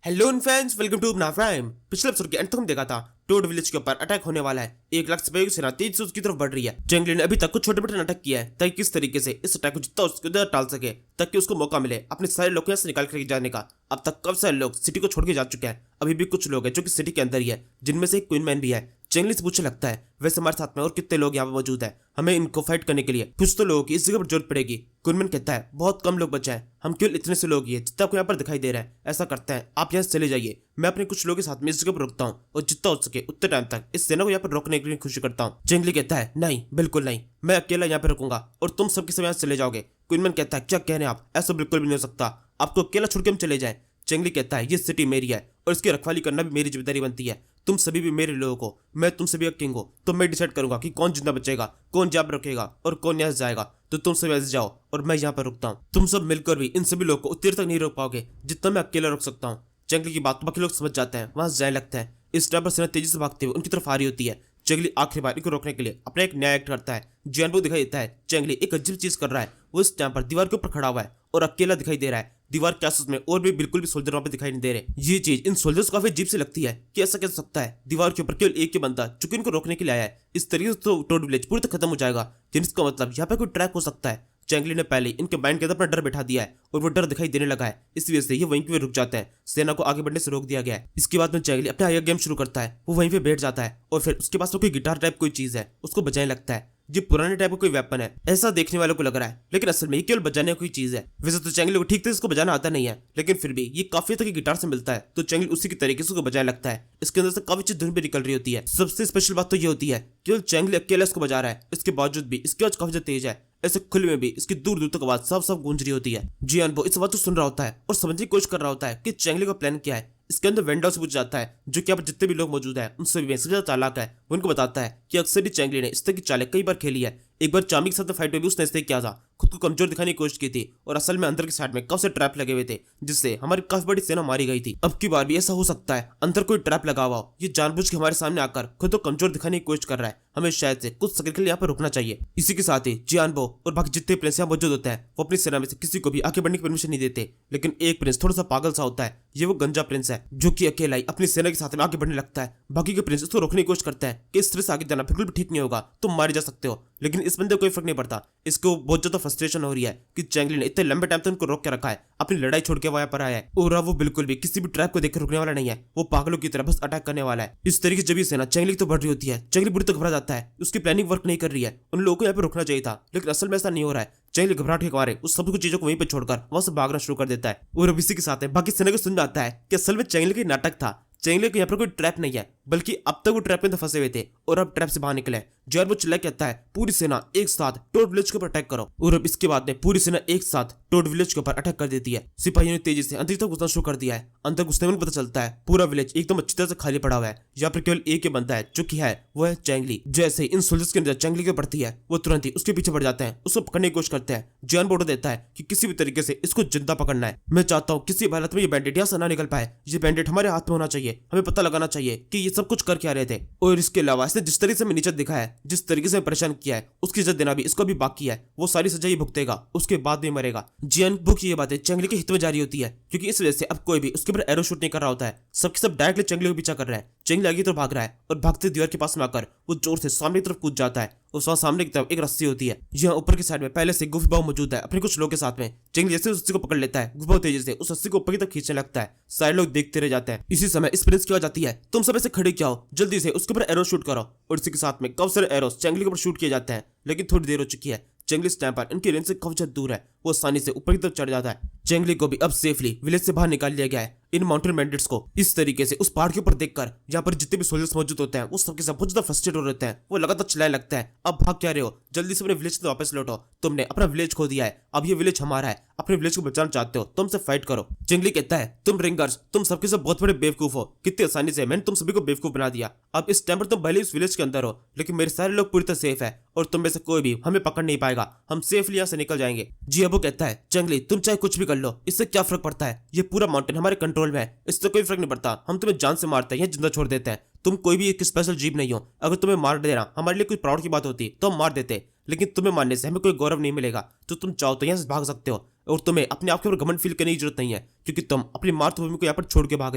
Hello friends, welcome to अपना prime. पिछले episode के अंत तक हम देखा था टोड विलेज के ऊपर अटैक होने वाला है। 1 लाख सिपाहियों की सेना तेजी से उसकी तरफ बढ़ रही है। जंगली ने अभी तक कुछ छोटे मोटे नाटक किया है ताकि किस तरीके से इस अटैक को जितना उसके उधर टाल सके, ताकि उसको मौका मिले अपने सारे लोग को यहाँ से निकाल कर जाने का। अब तक कब सारे लोग सिटी को छोड़ के जा चुके हैं, अभी भी कुछ लोग हैं जो कि सिटी के अंदर ही है, जिनमें से एक क्वीन मैन भी है। जंगली से पूछने लगता है, वैसे हमारे साथ में और कितने लोग यहाँ पे मौजूद हैं, हमें इनको फाइट करने के लिए कुछ तो लोगों की इस जगह पर जरूरत पड़ेगी। क्वीन कहता है, बहुत कम लोग बचे हैं, हम केवल इतने से लोग ही हैं जितना आपको यहाँ पर दिखाई दे रहा है। ऐसा करते हैं, आप यहाँ से चले जाइए, मैं अपने कुछ लोगों के साथ में इस जगह पर रुकता हूँ और जितना हो सके उतने टाइम तक इस सेना को यहाँ पर रोकने के लिए कोशिश करता हूँ। जंगली कहता है, नहीं बिल्कुल नहीं, मैं अकेला यहाँ पे रुकूंगा और तुम सबके सब यहाँ से चले जाओगे। क्वीन कहता है, क्या कह रहे हैं आप, ऐसा बिल्कुल भी नहीं हो सकता, आपको अकेला छोड़ के हम चले जाएं। जंगली कहता है, ये सिटी मेरी है और इसकी रखवाली करना भी मेरी जिम्मेदारी बनती है। तुम सभी भी मेरे लोगों को, मैं तुम सभी का किंग हो, तो मैं डिसाइड करूंगा कि कौन जिंदा बचेगा, कौन जहाँ पर रुकेगा और कौन यहाँ से जाएगा। तो तुम सब ऐसे जाओ और मैं यहाँ पर रुकता हूँ। तुम सब मिलकर भी इन सभी लोगों को उतने तक नहीं रोक पाओगे जितना मैं अकेला रोक सकता हूँ। जंगली की बात बाकी लोग समझ जाते हैं, वहां से जाने लगते हैं। इस टाइम पर सेना तेजी से भागते हुए उनकी तरफ आ रही होती है। जंगली आखिरी बार इनको रोकने के लिए अपना एक नया एक्ट करता है। जियान दिखाई देता है जंगली एक अजीब चीज कर रहा है। वो इस टाइम पर दीवार के ऊपर खड़ा हुआ है और अकेला दिखाई दे रहा है। दीवार के आसपास में और भी बिल्कुल भी सोल्जर वहां पे दिखाई नहीं दे रहे। ये चीज इन सोल्जर्स को काफी अजीब से लगती है कि ऐसा कैसे सकता है, दीवार के ऊपर केवल एक ही बंदा जो कि इनको रोकने के लिए आया है। इस तरीके से तो टोड विलेज पूरी तरह खत्म हो जाएगा, जिसका मतलब यहाँ पे कोई ट्रैक हो सकता है। जंगली ने पहले इनके माइंड के अंदर अपना डर बैठा दिया है और वो डर दिखाई देने लगा है। इस वजह से ये वहीं पे रुक जाते हैं, सेना को आगे बढ़ने से रोक दिया गया है। इसके बाद में जंगली अपना हायर गेम शुरू करता है। वो वहीं पे बैठ जाता है और फिर उसके पास तो कोई गिटार टाइप कोई चीज है, उसको बजाने लगता है। ये पुराने टाइप का कोई वेपन है ऐसा देखने वालों को लग रहा है, लेकिन असल में ये केवल बजाने की कोई चीज है। वैसे तो जंगली को ठीक से इसको बजाना आता नहीं है, लेकिन फिर भी ये काफी तक गिटार से मिलता है, तो जंगली उसी की तरीके से उसको बजाने लगता है। इसके अंदर से काफी अच्छी धुन भी निकल रही होती है। सबसे स्पेशल बात तो ये होती है केवल जंगली अकेला इसको बजा रहा है, इसके बावजूद भी इसकी आवाज काफी तेज है। ऐसे खुले में भी इसकी दूर दूर तक आवाज साफ साफ गूंज रही होती है। जियान वो इस आवाज को सुन रहा होता है और समझने की कोशिश कर रहा होता है कि जंगली का प्लान क्या है। इसके अंदर वेंडा से पूछ जाता है, जो कि यहाँ पर जितने भी लोग मौजूद हैं उन सभी में सबसे ज्यादा चालाक है। वो उनको बताता है कि अक्सर ही जंगली ने इस तरह की चालें कई बार खेली है। एक बार चामी के साथ फाइट में भी उसने इससे किया था, खुद को कमजोर दिखाने की कोशिश की थी और असल में अंदर की साइड में काफी से ट्रैप लगे हुए थे, जिससे हमारी काफी बड़ी सेना मारी गई थी। अब की बार भी ऐसा हो सकता है अंदर कोई ट्रैप लगा हुआ हो, ये जानबूझ के हमारे सामने आकर खुद को कमजोर दिखाने की कोशिश कर रहा है। हमें शायद से कुछ सेकंड के लिए यहाँ पर रुकना चाहिए। इसी के साथ ही जियानबो और बाकी जितने प्रिंस यहाँ मौजूद होते हैं वो अपनी सेना में से किसी को भी आगे बढ़ने की परमिशन नहीं देते, लेकिन एक प्रिंस थोड़ा सा पागल सा होता है। ये वो गंजा प्रिंस है जो कि अकेला ही अपनी सेना के साथ में आगे बढ़ने लगता है। बाकी के प्रिंस उसको रोकने की कोशिश करते हैं कि इस तरह से आगे जाना बिल्कुल भी ठीक नहीं होगा, तुम मारे जा सकते हो, लेकिन इस बंदे को कोई फर्क नहीं पड़ता। इसको बहुत ज्यादा फ्रस्ट्रेशन हो रही है कि जंगली ने इतने लंबे टाइम तक उनको रोक के रखा है, अपनी लड़ाई छोड़ के वो यहाँ पर आया है और अब वो बिल्कुल भी किसी भी ट्रैप को देखकर रुकने वाला नहीं है। वो पागलों की तरह बस अटैक करने वाला है। इस तरीके से जब ये सेना जंगली तो बढ़ रही होती है, जंगली बुरी तो घबरा जाता है, उसकी प्लानिंग वर्क नहीं कर रही है। उन लोगों को यहाँ पे रुकना चाहिए था, लेकिन असल में ऐसा नहीं हो रहा है। जंगली घबराहट के मारे उस सब कुछ चीजों को वहीं पे छोड़कर वहां से भागना शुरू कर देता है। और अब इसी के साथ बाकी सेना को समझ आता है कि असल में जंगली का नाटक था। जंगली को यहाँ पर कोई ट्रैप नहीं है, बल्कि अब तक वो ट्रैप में फंसे हुए थे और अब ट्रैप से बाहर निकले। जब वो चिल्ला कहता है, पूरी सेना एक साथ टोड विलेज के ऊपर अटैक करो। और अब इसके बाद में पूरी सेना एक साथ टोड विलेज के ऊपर अटैक कर देती है। सिपाहियों ने तेजी से अंदर तक घुसना शुरू कर दिया है। अंदर घुसने में पता चलता है पूरा विलेज एकदम अच्छी तरह से खाली पड़ा हुआ है। यहाँ पर केवल एक ही बंदा है जो कि है वो है जंगली। जैसे इन सोल्जर्स के अंदर जंगली के बढ़ती है, वो तुरंत ही उसके पीछे बढ़ जाते हैं, उसको पकड़ने की कोशिश करते हैं। जियान ऑर्डर देता है कि किसी भी तरीके से इसको जिंदा पकड़ना है। मैं चाहता हूँ किसी हालत में ये बैंडेट यहाँ से ना निकल पाए, ये बैंडेट हमारे हाथ में होना चाहिए। हमें पता लगाना चाहिए कि ये सब कुछ कर क्या रहे थे। और इसके अलावा इसने जिस तरीके से हमें नीचे दिखाया है, जिस तरीके से परेशान किया है, उसकी सजा देना भी इसको भी बाकी है। वो सारी सजा ही भुगतेगा, उसके बाद भी मरेगा। जियान बुक ये बातें जंगली के हित में जारी होती है, क्योंकि इस वजह से अब कोई भी उसके ऊपर एरो शूट नहीं कर रहा होता है। सबके सब डायरेक्टली जंगली को पीछा कर रहा है। जंगली आगे की तरफ भाग रहा है और भागते दीवार के पास में आकर वो जोर से सामने की तरफ कूद जाता है। उस वहां सामने की तरफ एक रस्सी होती है। यहाँ ऊपर की साइड में पहले से गुफी बाव मौजूद है अपने कुछ लोगों के साथ में। जंगली जैसे उस रस्सी को पकड़ लेता है, गुफी बाव तेजी से उस रस्सी को ऊपर की तरफ खींचने लगता है। सारे लोग देखते रह जाते हैं। इसी समय इस प्रिंस की आवाज आती है, तुम सब ऐसे खड़े क्या हो, जल्दी से उसके ऊपर एरो शूट करो। और इसी के साथ में काफी सारे एरोस जंगली के ऊपर शूट किए जाते हैं, लेकिन थोड़ी देर हो चुकी है। जंगली स्टैम्पर इनकी रेंज से काफी ज्यादा दूर है, वो आसानी से ऊपर की तरफ चढ़ जाता है। जंगली को भी अब सेफली विलेज से बाहर निकाल लिया गया है। इन माउंटेन बैंडिट्स को इस तरीके से उस पहाड़ के ऊपर देखकर यहाँ पर जितने भी सोल्जर्स मौजूद होते हैं वो सबके सब बहुत ज्यादा फ्रस्ट्रेट हो रहते हैं। वो लगातार चिल्लाने लगता है, अब भाग क्या रहे हो, जल्दी से अपने विलेज से वापस लौटो, तुमने अपना विलेज खो दिया है, अब ये विलेज हमारा है, अपने विलेज को बचाना चाहते हो तो हमसे फाइट करो। जंगली कहता है, तुम रिंगर्स तुम सबके सब बहुत बड़े बेवकूफ हो, कितनी आसानी से मैंने तुम सभी को बेवकूफ बना दिया। अब इस टाइम पर तुम भले इस विलेज के अंदर हो, लेकिन मेरे सारे लोग पूरी तरह सेफ है और तुम में से कोई भी हमें पकड़ नहीं पाएगा, हम सेफली यहाँ से निकल जाएंगे। जियाबो कहता है, जंगली तुम चाहे कुछ भी कर लो, इससे क्या फर्क पड़ता है, ये पूरा माउंटेन हमारे कंट्रोल में है, इससे कोई फर्क नहीं पड़ता, हम तुम्हें जान से मारते हैं या जिंदा छोड़ देते हैं। तुम कोई भी एक स्पेशल जीव नहीं हो, अगर तुम्हें मार देना हमारे लिए कोई प्राउड की बात होती तो हम मार देते, लेकिन तुम्हें मारने से हमें कोई गौरव नहीं मिलेगा। तो तुम चाहो तो यहाँ से भाग सकते हो। और तुम्हें अपने आप के ऊपर घमंड फील करने की जरूरत नहीं है, क्योंकि तुम अपनी मातृभूमि को यहाँ पर छोड़ के भाग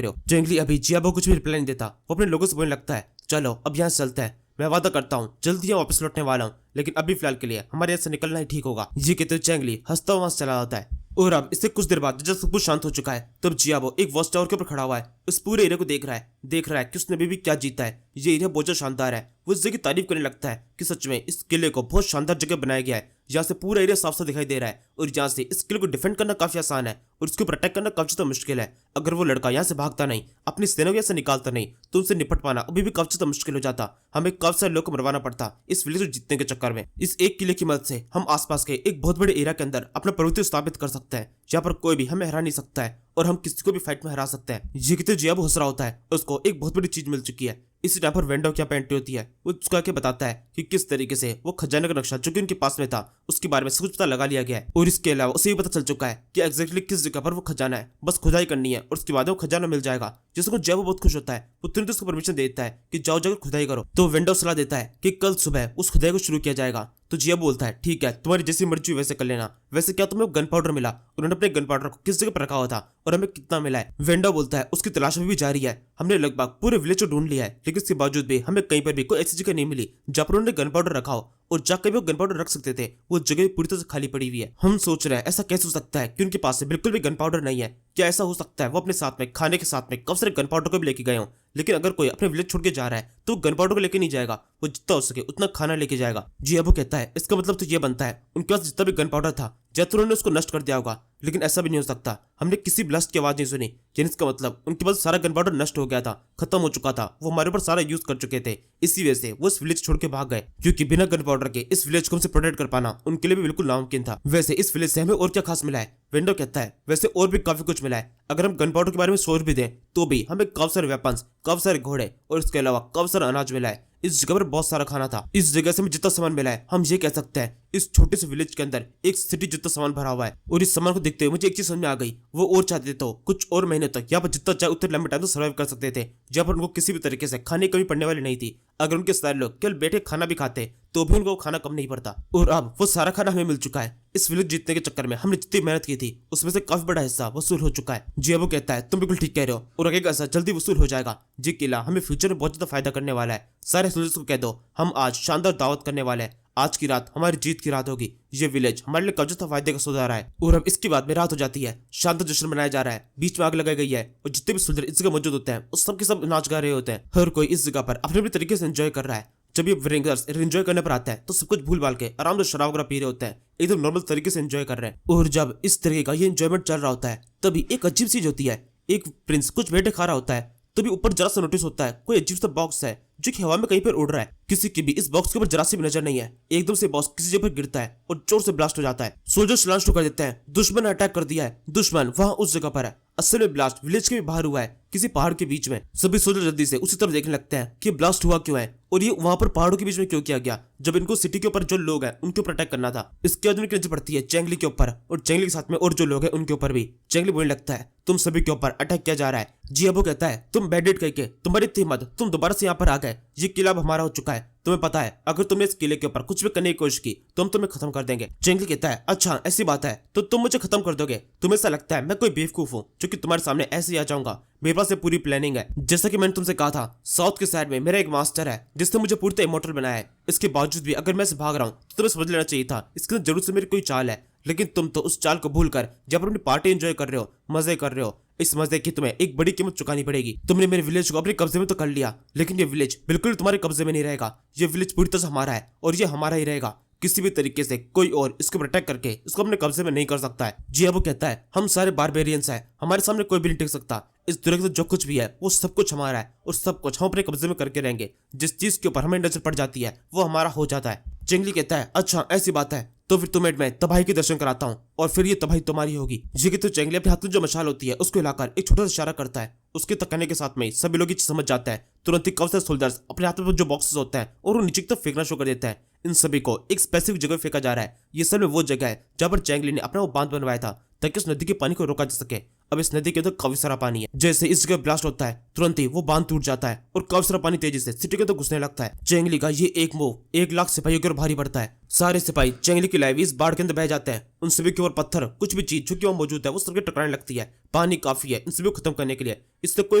रहे हो। जंगली अभी जियाबो कुछ भी रिप्लाई नहीं देता। वो अपने लोगों से बोलने लगता है, चलो अब यहाँ से चलते हैं, मैं वादा करता हूँ जल्दी यहाँ वापस लौटने वाला हूँ, लेकिन अभी फिलहाल के लिए हमारे यहाँ से निकलना ही ठीक होगा। ये कहते हुए जंगली हंसता हुआ वहां से चला जाता है। और अब इससे कुछ देर बाद जब सब कुछ शांत हो चुका है, तब जियाबो एक वॉच टावर के ऊपर खड़ा हुआ है, उस पूरे एरिया को देख रहा है कि उसने अभी भी क्या जीता है। ये एरिया बहुत शानदार है। वो इस जगह की तारीफ करने लगता है कि सच में इस किले को बहुत शानदार जगह बनाया गया है, यहाँ से पूरा एरिया साफ साफ दिखाई दे रहा है और यहाँ से इस किले को डिफेंड करना काफी आसान है और इसको प्रोटेक्ट करना काफी ज्यादा मुश्किल है। अगर वो लड़का यहाँ से भागता नहीं, अपनी सेना को यहाँ से निकालता नहीं, तो उनसे निपट पाना अभी भी काफी ज्यादा मुश्किल हो जाता। हमें काफी सारे लोग को मरवाना पड़ता इस विलेज को जीतने के चक्कर में। इस एक किले की मदद से हम आसपास के एक बहुत बड़े एरिया के अंदर अपना प्रभुत्व स्थापित कर सकते हैं, जहाँ पर कोई भी हमें हरा नहीं सकता है और हम किसी को भी फाइट में हरा सकते हैं। ये कितने जियाबो हंस रहा होता है, उसको एक बहुत बड़ी चीज मिल चुकी है। इसी टाइम पर वेंडो क्या पेंटी होती है, वो उसको आके बताता है कि किस तरीके से वो खजाने का नक्शा जो कि उनके पास में था उसके बारे में सब कुछ पता लगा लिया गया है। और इसके अलावा उसे भी पता चल चुका है कि एग्जैक्टली किस जगह पर वो खजाना है, बस खुदाई करनी है और उसके बाद वो खजाना मिल जाएगा। जिसको जियाबो बहुत खुश होता है, वो तुरंत उसको परमिशन देता है कि जाओ जाकर खुदाई करो। तो वेंडो सलाह देता है कि कल सुबह उस खुदाई को शुरू किया जाएगा। तो जियाबो बोलता है ठीक है, तुम्हारी जैसी मर्जी वैसे कर लेना। वैसे क्या तुम्हें गन पाउडर मिला? उन्होंने अपने गन पाउडर को किस जगह पर रखा हुआ था और हमें कितना मिला है? वेंडो बोलता है उसकी तलाश अभी भी जारी है। हमने लगभग पूरे विलेज को ढूंढ लिया है, लेकिन इसके बावजूद भी हमें कहीं पर भी कोई ऐसी जगह नहीं मिली जहाँ पर उन्होंने गन पाउडर रखा हो, और जहाँ कहीं वो गन पाउडर रख सकते थे वो जगह पूरी तरह से खाली पड़ी हुई है। हम सोच रहे हैं ऐसा कैसे हो सकता है कि उनके पास से बिल्कुल भी गन पाउडर नहीं है। क्या ऐसा हो सकता है वो अपने साथ में खाने के साथ में कब सारे गन पाउडर को भी लेके गए हों? लेकिन अगर कोई अपने विलेज छोड़ के जा रहा है तो गन पाउडर को लेके नहीं जाएगा, वो जितना हो सके उतना खाना लेके जाएगा। जियाबो कहता है इसका मतलब तो ये बनता है उनके पास जितना भी गन पाउडर था जैतून उन्होंने उसको नष्ट कर दिया होगा, लेकिन ऐसा भी नहीं हो सकता। हमने किसी ब्लास्ट की आवाज नहीं सुनी, यानी इसका मतलब उनके पास सारा गन पाउडर नष्ट हो गया था, खत्म हो चुका था, वो हमारे ऊपर सारा यूज कर चुके थे। इसी वजह से वो इस विलेज छोड़ के भाग गए, क्योंकि बिना गन पाउडर के इस विलेज को हमसे प्रोटेक्ट कर पाना उनके लिए भी बिल्कुल नामुमकिन था। वैसे इस विलेज से हमें और क्या खास मिला है? वेंडो कहता है वैसे और भी काफी कुछ मिला है। अगर हम गन पाउडर के बारे में सोच भी दें तो भी हमें काफी सारे वेपन्स, काफी सारे घोड़े और इसके अलावा काफी सारा अनाज मिला है। इस जगह पर बहुत सारा खाना था। इस जगह से हमें जितना सामान मिला है हम ये कह सकते हैं इस छोटे से विलेज के अंदर एक सिटी जितना सामान भरा हुआ है। और इस सामान को देखते हुए मुझे एक चीज समझ में आ गई, वो और चाहते तो कुछ और महीने तक यहाँ पर जितना चाहे उतने लंबे टाइम तक सर्वाइव कर सकते थे, जहाँ पर उनको किसी भी तरीके से खाने की कमी पड़ने वाली नहीं थी। अगर उनके सारे लोग केवल बैठे खाना भी खाते तो भी उनको खाना कम नहीं पड़ता। और अब वो सारा खाना हमें मिल चुका है। इस विलेज जीतने के चक्कर में हमने जितनी मेहनत की थी उसमें से काफी बड़ा हिस्सा वसूल हो चुका है। जियाबो कहता है तुम बिल्कुल ठीक कह रहे हो और आगे का हिस्सा जल्दी वसूल हो जाएगा। ये किला हमें फ्यूचर में बहुत ज्यादा फायदा करने वाला है। सारे सोल्जर्स को कह दो हम आज शानदार दावत करने वाले हैं। आज की रात हमारी जीत की रात होगी। ये विलेज हमारे लिए कब्जा फायदे का सौदा रहा है। और अब इसके बाद में रात हो जाती है, शानदार जश्न मनाया जा रहा है, बीच में आग लगाई गई है और जितने भी सोल्जर इस जगह मौजूद होते हैं वो सबके सब नाच गा रहे होते हैं। हर कोई इस जगह पर अपने अपने तरीके से एंजॉय कर रहा है। जब ये रिंगर्स एंजॉय करने पर आता है तो सब कुछ भूल भाल के आराम से शराब वगैरह पी रहे होते हैं, एकदम नॉर्मल तरीके से एंजॉय कर रहे हैं। और जब इस तरीके का ये एंजॉयमेंट चल रहा होता है तभी एक अजीब चीज होती है। एक प्रिंस कुछ बेटे खा रहा होता है, तभी ऊपर जरा सा नोटिस होता है कोई अजीब सा बॉक्स है जो कि हवा में कहीं पर उड़ रहा है। किसी की भी इस बॉक्स के ऊपर जरा सी भी नजर नहीं है। एकदम से बॉक्स किसी जगह पर गिरता है और जोर से ब्लास्ट हो जाता है। सोल्जर्स लॉन्च कर देते हैं, दुश्मन ने अटैक कर दिया है, दुश्मन वहां उस जगह पर है। असल में ब्लास्ट विलेज के भी बाहर हुआ है, किसी पहाड़ के बीच में। सभी सोल्जर जल्दी से उसी तरफ देखने लगते हैं कि ब्लास्ट हुआ क्यों है और ये वहां पर पहाड़ों के बीच में क्यों किया गया, जब इनको सिटी के ऊपर जो लोग हैं उनके ऊपर अटैक करना था। इसके बाद उनकी नजर पड़ती है चेंगली के ऊपर और चेंगली के साथ में और जो लोग हैं उनके ऊपर भी। चेंगली बोलने लगता है तुम सभी के ऊपर अटैक किया जा रहा है। जियाबो कहता है तुम बैंडिट कह के तुम्हारी इतनी हिम्मत, तुम दोबारा से यहाँ पर आ गए। ये किला अब हमारा हो चुका है, तुम्हें पता है अगर तुमने इस किले के ऊपर कुछ भी करने की कोशिश की तो हम तुम्हें खत्म कर देंगे। चेंगली कहता है अच्छा ऐसी बात है तो तुम मुझे खत्म कर दोगे? तुम्हें ऐसा लगता है मैं कोई बेवकूफ हूँ जो कि तुम्हारे सामने ऐसे ही आ जाऊंगा? मेरे पास पूरी प्लानिंग है। जैसा कि मैंने तुमसे कहा था साउथ के साइड में मेरा एक मास्टर है जिसने मुझे पूरी इमोर्टल बनाया है। इसके बावजूद भी अगर मैं से भाग रहा हूँ तो तुम्हें समझ लेना चाहिए था इसके अंदर जरूर से मेरी कोई चाल है। लेकिन तुम तो उस चाल को भूलकर जब अपनी पार्टी एंजॉय कर रहे हो, मजे कर रहे हो, इस मजे की तुम्हें एक बड़ी कीमत चुकानी पड़ेगी। तुमने मेरे विलेज को अपने कब्जे में तो कर लिया, लेकिन ये विलेज बिल्कुल तुम्हारे कब्जे में नहीं रहेगा। ये विलेज पूरी तरह से हमारा है और ये हमारा ही रहेगा। किसी भी तरीके से कोई और इसको प्रोटेक्ट करके इसको अपने कब्जे में नहीं कर सकता है। जियाबो कहता है हम सारे बारबेरियंस हैं, हमारे सामने कोई भी नहीं टिक सकता। इस दुनिया के जो कुछ भी है वो सब कुछ हमारा है और सब कुछ हम अपने कब्जे में करके रहेंगे। जिस चीज के ऊपर हमें नजर पड़ जाती है वो हमारा हो जाता है। चेंगली कहता है अच्छा ऐसी बात है तो फिर तुम्हें मैं तबाही के दर्शन कराता हूँ और फिर ये तबाही तुम्हारी होगी। ये कि तो चेंगली अपने हाथ में जो मशाल होती है उसको हिलाकर एक छोटा सा इशारा करता है। उसके तक करने के साथ में सभी लोग ये समझ जाते हैं। तुरंत ही काफी सारे सोल्जर्स अपने हाथ में जो बॉक्सेस होते हैं और वो नीचे की तरफ फेंकना शुरू कर देते हैं। इन सभी को एक स्पेसिफिक जगह फेंका जा रहा है। ये सब में वो जगह है जहाँ पर चेंगली ने अपना वो बांध बनवाया था ताकि उस नदी के पानी को रोका जा सके। अब इस नदी के अंदर काफी सारा पानी है। जैसे इस जगह ब्लास्ट होता है तुरंत ही वो बांध टूट जाता है और काफी सारा पानी तेजी से सिटी के अंदर घुसने लगता है। चेंगली का ये एक मूव 1 लाख सिपाहियों के ऊपर भारी पड़ता है। सारे सिपाही चेंगली की लाइव इस बाढ़ के अंदर बह जाते हैं। उन सभी के ऊपर पत्थर कुछ भी चीज जो कि वहाँ मौजूद है वो सबके टकराने लगती है। पानी काफी है इन सभी को खत्म करने के लिए, इससे कोई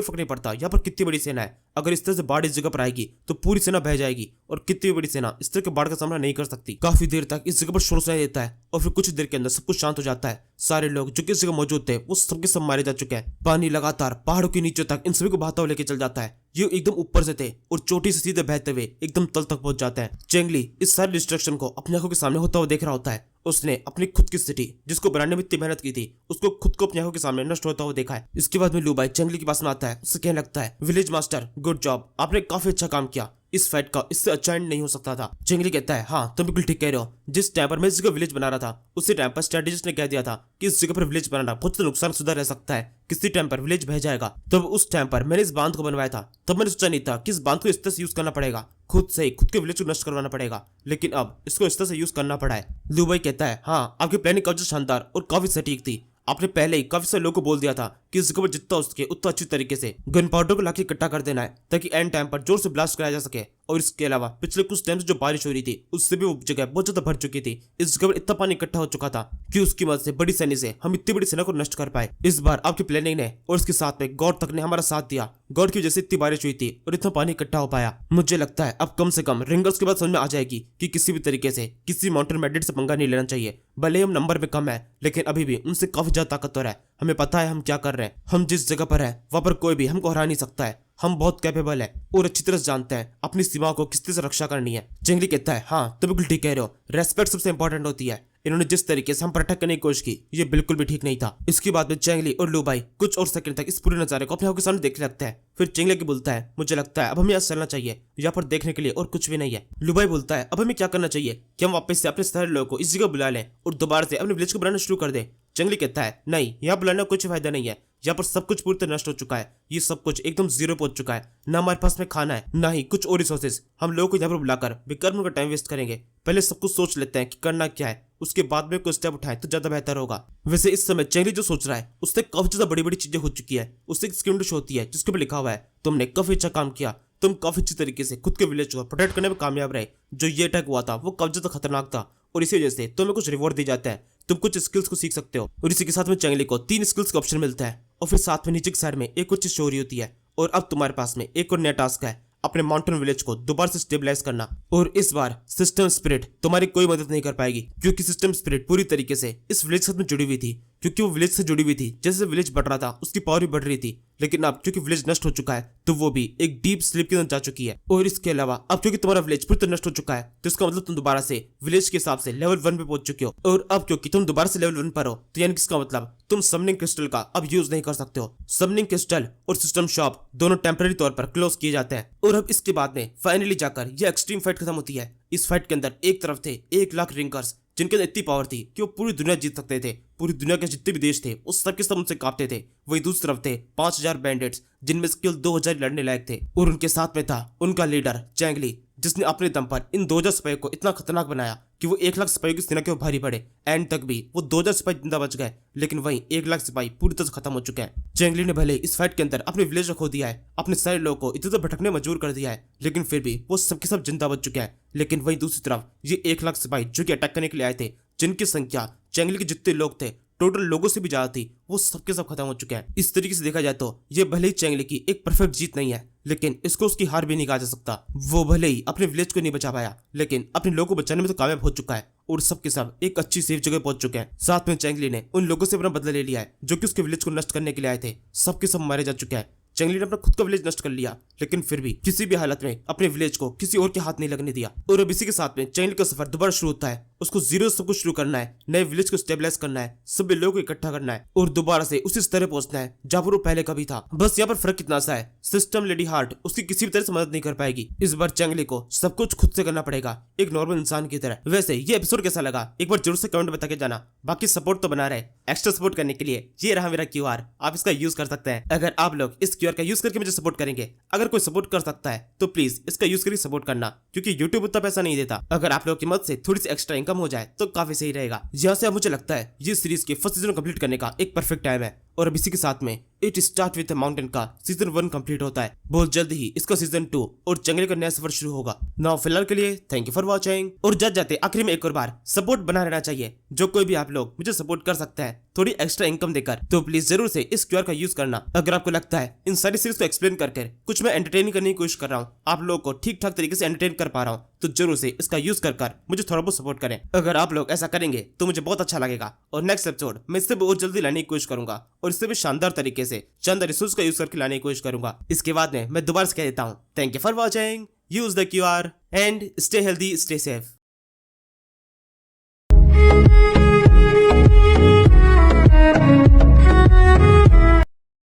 फर्क नहीं पड़ता यहाँ पर कितनी बड़ी सेना है। अगर इस तरह से बाढ़ इस जगह पर आएगी तो पूरी सेना बह जाएगी और कितनी बड़ी सेना इस तरह के बाढ़ का सामना नहीं कर सकती। काफी देर तक इस जगह पर शोर सुनाई देता है और फिर कुछ देर के अंदर सब कुछ शांत हो जाता है। सारे लोग जो कि इस जगह मौजूद थे वो सबके सब मारे जा चुके हैं। पानी लगातार पहाड़ों के नीचे तक इन सभी को बहाता हुआ लेके चल जाता है। ये एकदम ऊपर से थे और चोटी से सीधे बहते हुए एकदम तल तक पहुंच जाते हैं। चेंगली इस सारे डिस्ट्रक्शन को अपनी आंखों के सामने होता हुआ देख रहा होता है। उसने अपनी खुद की सिटी जिसको बनाने में इतनी मेहनत की थी उसको खुद को अपनी आंखों के सामने नष्ट होता हुआ देखा है। इसके बाद में लू बाई चेंगली के पास में आता है। उससे कहने लगता है, विलेज मास्टर गुड जॉब, आपने काफी अच्छा काम किया। इस फाइट का इससे अच्छा एंड नहीं हो सकता था। चेंगली कहता है, हाँ तुम बिल्कुल ठीक कह रहे हो। जिस टाइम पर मैं इस जगह विलेज बना रहा था उसी टाइम पर स्ट्रेटेजिस्ट ने कह दिया था कि इस जगह पर विलेज बनाना बहुत नुकसान सुधर रह सकता है, किसी टाइम पर विलेज बह जाएगा। तब उस टाइम पर मैंने इस बांध को बनवाया था। तब मैंने सोचा नहीं था कि इस बांध को इस तरह से यूज करना पड़ेगा, खुद से ही खुद के विलेज को नष्ट करवाना पड़ेगा, लेकिन अब इसको इस तरह से यूज करना पड़ा है। लू बाई कहता है, हाँ आपकी प्लानिंग काफी शानदार और काफी सटीक थी। आपने पहले ही काफी सारे लोगों को बोल दिया था कि इस जगह पर जितना हो सके उतना अच्छी तरीके से गन पाउडर को लाके इकट्ठा कर देना है ताकि एंड टाइम पर जोर से ब्लास्ट कराया जा सके। और इसके अलावा पिछले कुछ टाइम से जो बारिश हो रही थी उससे भी वो जगह बहुत ज्यादा भर चुकी थी। इस जगह पर इतना पानी इकट्ठा हो चुका था कि उसकी मदद से बड़ी सैनी से हम इतनी बड़ी सेना को नष्ट कर पाए। इस बार आपकी प्लानिंग ने और इसके साथ में गॉड तक ने हमारा साथ दिया। गॉड की वजह से इतनी बारिश हुई थी और इतना पानी इकट्ठा हो पाया। मुझे लगता है अब कम से कम रिंगर्स के बाद समझ में आ जाएगी कि किसी भी तरीके से किसी माउंटेन मैंडेट से पंगा नहीं लेना चाहिए। भले हम नंबर में कम है लेकिन अभी भी उनसे काफी ज्यादा ताकतवर है। हमें पता है हम क्या कर रहे हैं। हम जिस जगह पर है वहां पर कोई भी हमको हरा नहीं सकता है। हम बहुत कैपेबल है और अच्छी तरह से जानते हैं अपनी सीमाओं को किस तरह से रक्षा करनी है। चेंगली कहता है, हाँ तो बिल्कुल ठीक कह रहे हो, रेस्पेक्ट सबसे इंपॉर्टेंट होती है। इन्होंने जिस तरीके से हम पर अटैक करने की कोशिश की ये बिल्कुल भी ठीक नहीं था। इसके बाद में चेंगली और लू बाई कुछ और सेकंड तक इस पूरे नजारे को अपने आंखों के सामने देखने लगता है। फिर चेंगली की बोलता है, मुझे लगता है अब हमें यहाँ चलना चाहिए, यहाँ पर देखने के लिए और कुछ भी नहीं है। लू बाई बोलता है, अब हमें क्या करना चाहिए कि हम वापस से अपने सारे लोगों को इस जगह बुला लें और दोबारा से अपने विलेज को बनाना शुरू कर दें। चेंगली कहता है, नहीं यहाँ बुलाने का कुछ फायदा नहीं है, यहाँ पर सब कुछ पूरी तरह नष्ट हो चुका है। ये सब कुछ एकदम जीरो पहुंच चुका है। ना हमारे पास में खाना है ना ही कुछ और रिसोर्सेज। हम लोगों को यहाँ पर बुलाकर बेकार उनका टाइम वेस्ट करेंगे। पहले सब कुछ सोच लेते हैं कि करना क्या है, उसके बाद में कोई स्टेप उठाए तो ज्यादा बेहतर होगा। वैसे इस समय चेंगली जो सोच रहा है उससे काफी ज्यादा बड़ी बड़ी चीजें हो चुकी है। उससे एक स्क्रीन शो होती है जिसके ऊपर लिखा हुआ है, तुमने काफी अच्छा काम किया, तुम काफी अच्छी तरीके से खुद के विलेज को प्रोटेक्ट करने में कामयाब रहे। जो ये अटैक हुआ था वो काफी ज्यादा खतरनाक था और इसी वजह से तुम्हें कुछ रिवॉर्ड दी जाता है, तुम कुछ स्किल्स को सीख सकते हो। और इसी के साथ में चेंगली को 3 स्किल्स का ऑप्शन मिलता है और फिर साथ में नीचे की साइड में एक और चीज शो हो रही होती है। और अब तुम्हारे पास में एक और नया टास्क है, अपने माउंटेन विलेज को दोबारा से स्टेबलाइज करना। और इस बार सिस्टम स्पिरिट तुम्हारी कोई मदद नहीं कर पाएगी क्योंकि सिस्टम स्पिरिट पूरी तरीके से इस विलेज के साथ में जुड़ी हुई थी। क्योंकि वो विलेज से जुड़ी हुई थी, जैसे विलेज बढ़ रहा था उसकी पावर भी बढ़ रही थी। लेकिन अब क्योंकि विलेज नष्ट हो चुका है तो वो भी एक डीप स्लीप के अंदर जा चुकी है। और इसके अलावा अब क्योंकि तुम्हारा विलेज पूरी तरह नष्ट हो चुका है तो इसका मतलब तुम दोबारा से विलेज के हिसाब से लेवल 1 पे पहुंच चुके हो। और अब क्योंकि तुम दोबारा से लेवल 1 पर हो तो यानी इसका मतलब तुम समनिंग क्रिस्टल का अब यूज नहीं कर सकते हो। समनिंग क्रिस्टल और सिस्टम शॉप दोनों टेम्पररी तौर पर क्लोज किए जाते हैं। और अब इसके बाद में फाइनली जाकर यह एक्सट्रीम फाइट खत्म होती है। इस फाइट के अंदर एक तरफ थे 1 लाख रिंगर्स जिनके अंदर इतनी पावर थी कि वो पूरी दुनिया जीत सकते थे। पूरी दुनिया के जितने भी देश थे उस सब के सब उनसे कांपते थे। वही दूसरी तरफ थे 5000 बैंडिट्स जिनमें से केवल 2000 लड़ने लायक थे। और उनके साथ में था उनका लीडर चेंगली जिसने अपने दम पर इन 2000 सिपाहियों को इतना खतरनाक बनाया कि वो 1 लाख सिपाहियों की सेना के भारी पड़े। एंड तक भी वो 2000 सिपाही जिंदा बच गए लेकिन वहीं 1 लाख सिपाही पूरी तरह से खत्म हो चुके हैं। चेंगली ने भले इस फाइट के अंदर अपने विलेज को खो दिया है, अपने सारे लोगों को इधर उधर भटकने मजबूर कर दिया है, लेकिन फिर भी वो सबके सब जिंदा बच चुके हैं। लेकिन वहीं दूसरी तरफ ये 1 लाख सिपाही जो कि अटैक करने के लिए आए थे, जिनकी संख्या चेंगली के जितने लोग थे टोटल लोगों से भी ज्यादा थी, वो सबके सब खत्म हो चुके हैं। इस तरीके से देखा जाए तो ये भले ही चेंगली की एक परफेक्ट जीत नहीं है लेकिन इसको उसकी हार भी नहीं कहा जा सकता। वो भले ही अपने विलेज को नहीं बचा पाया लेकिन अपने लोगों को बचाने में तो कामयाब हो चुका है और सबके सब एक अच्छी सेफ जगह पहुंच चुके हैं। साथ में चेंगली ने उन लोगों से अपना बदला ले लिया है जो कि उसके विलेज को नष्ट करने के लिए आए थे। सबके सब मारे जा चुके हैं। चेंगली ने अपना खुद का विलेज नष्ट कर लिया लेकिन फिर भी किसी भी हालत में अपने विलेज को किसी और के हाथ नहीं लगने दिया। और अब इसी के साथ में चेंगली का सफर दोबारा शुरू होता है। उसको जीरो से सब कुछ शुरू करना है, नए विलेज को स्टेबलाइज करना है, सभी लोगों को इकट्ठा करना है और दोबारा से उसी स्तर पहुंचना है जहां पर वो पहले कभी था। बस यहाँ पर फर्क कितना सा है, सिस्टम लेडी हार्ट उसकी किसी भी तरह से मदद नहीं कर पाएगी। इस बार चेंगली को सब कुछ खुद से करना पड़ेगा एक नॉर्मल इंसान की तरह। वैसे ये एपिसोड कैसा लगा एक बार जरूर से कमेंट बता के जाना। बाकी सपोर्ट तो बना रहे। एक्स्ट्रा सपोर्ट करने के लिए ये रहा मेरा QR, आप इसका यूज कर सकते हैं। अगर आप लोग इस QR का यूज करके मुझे सपोर्ट करेंगे, अगर कोई सपोर्ट कर सकता है तो प्लीज इसका यूज करके सपोर्ट करना। क्योंकि YouTube उतना पैसा नहीं देता। अगर आप लोगों की मदद से थोड़ी सी एक्स्ट्रा इनकम हो जाए तो काफी सही रहेगा। यहाँ से अब मुझे लगता है ये सीरीज के फर्स्ट सीजन कंप्लीट करने का एक परफेक्ट टाइम है। और अब इसी के साथ में इट स्टार्ट विद माउंटेन का सीजन 1 कंप्लीट होता है। बहुत जल्द ही इसका सीजन 2 और जंगल का नया सफर शुरू होगा। नाउ फिलहाल के लिए थैंक यू फॉर वॉचिंग। और जाते आखिरी में एक और बार सपोर्ट बना रहना चाहिए। जो कोई भी आप लोग मुझे सपोर्ट कर सकता है थोड़ी एक्स्ट्रा इनकम देकर, तो प्लीज जरूर से इस क्यूआर का यूज करना। अगर आपको लगता है इन सारी सीरीज को एक्सप्लेन करके कुछ मैं एंटरटेन करने की कोशिश कर रहा हूँ, आप लोगों को ठीक ठाक तरीके से एंटरटेन कर पा रहा हूँ, तो जरूर से इसका यूज कर मुझे थोड़ा बहुत सपोर्ट करें। अगर आप लोग ऐसा करेंगे तो मुझे बहुत अच्छा लगेगा। और नेक्स्ट एपिसोड मैं इससे भी और जल्दी लाने की कोशिश करूंगा और इससे भी शानदार तरीके से चंद रिसोर्स का यूज करके लाने की कोशिश करूंगा। इसके बाद में मैं दोबारा से कह देता हूँ thank you for watching, use the QR and stay healthy, stay safe.